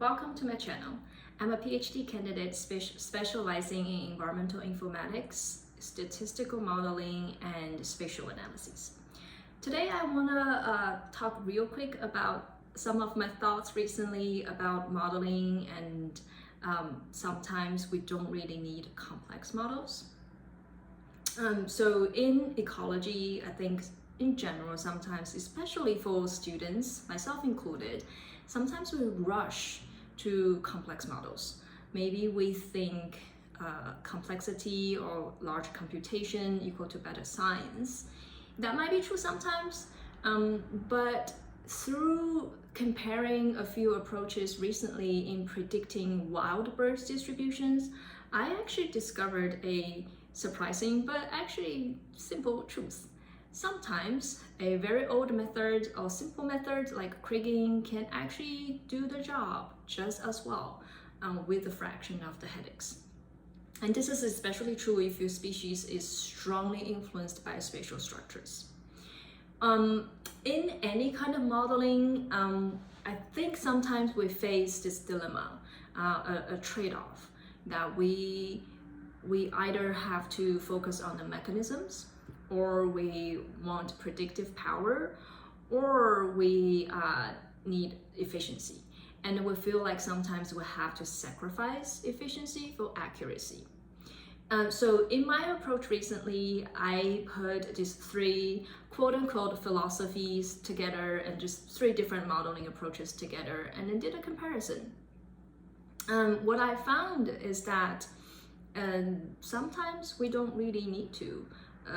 welcome to my channel. I'm a PhD candidate specializing in environmental informatics, statistical modeling, and spatial analysis. Today I want to talk real quick about some of my thoughts recently about modeling, and sometimes we don't really need complex models. So in ecology, I think in general, sometimes, especially for students, myself included, sometimes we rush to complex models. Maybe we think complexity or large computation equal to better science. That might be true sometimes, but through comparing a few approaches recently in predicting wild birds distributions, I actually discovered a surprising but actually simple truth. Sometimes a very old method or simple method like kriging can actually do the job just as well with a fraction of the headaches. And this is especially true if your species is strongly influenced by spatial structures. In any kind of modeling, I think sometimes we face this dilemma, a trade-off, that we either have to focus on the mechanisms, or we want predictive power, or we need efficiency. And we feel like sometimes we have to sacrifice efficiency for accuracy. So in my approach recently, I put these three quote-unquote philosophies together and just three different modeling approaches together and then did a comparison. What I found is that sometimes we don't really need to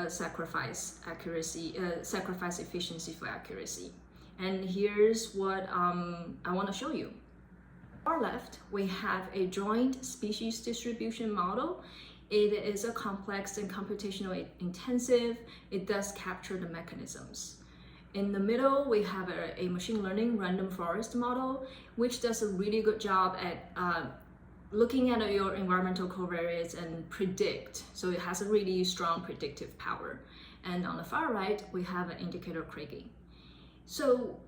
sacrifice efficiency for accuracy. And here's what I want to show you. On our left, we have a joint species distribution model. It is a complex and computationally intensive. It does capture the mechanisms. In the middle, we have a machine learning random forest model, which does a really good job at looking at your environmental covariates and predict. So it has a really strong predictive power. And on the far right, we have an indicator kriging. So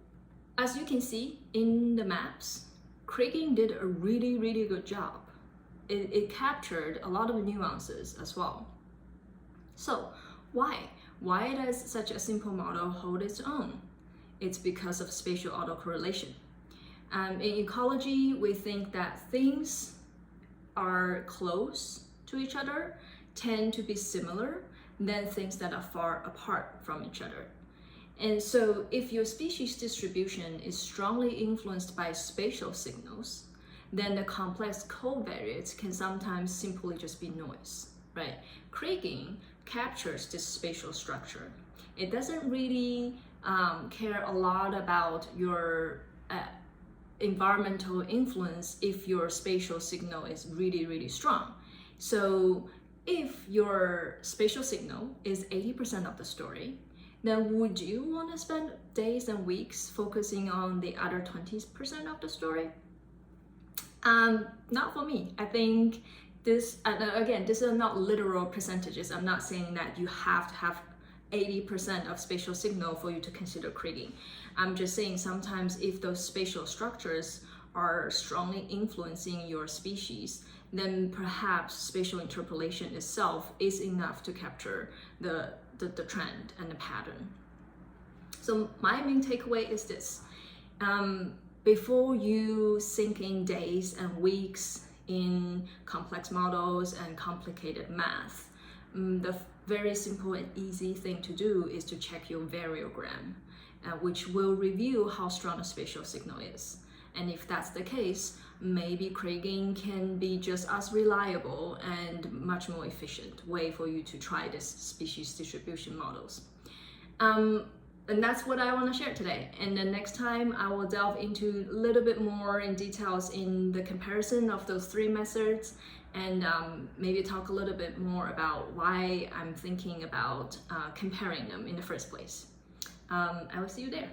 as you can see in the maps, kriging did a really good job. It captured a lot of nuances as well. So why? Why does such a simple model hold its own? It's because of spatial autocorrelation. In ecology, we think that things are close to each other tend to be similar than things that are far apart from each other. And so if your species distribution is strongly influenced by spatial signals, then the complex covariates can sometimes simply just be noise, right? Kriging captures this spatial structure. It doesn't really care a lot about your environmental influence if your spatial signal is really strong. So if your spatial signal is 80% of the story, then would you want to spend days and weeks focusing on the other 20% of the story? Not for me. I think this, again, these are not literal percentages. I'm not saying that you have to have 80% of spatial signal for you to consider kriging. I'm just saying sometimes if those spatial structures are strongly influencing your species, then perhaps spatial interpolation itself is enough to capture the trend and the pattern. So my main takeaway is this. Before you sink in days and weeks in complex models and complicated math, the very simple and easy thing to do is to check your variogram, which will reveal how strong a spatial signal is. And if that's the case, maybe kriging can be just as reliable and much more efficient way for you to try this species distribution models. And that's what I want to share today. And then next time I will delve into a little bit more in details in the comparison of those three methods, and maybe talk a little bit more about why I'm thinking about comparing them in the first place. I will see you there.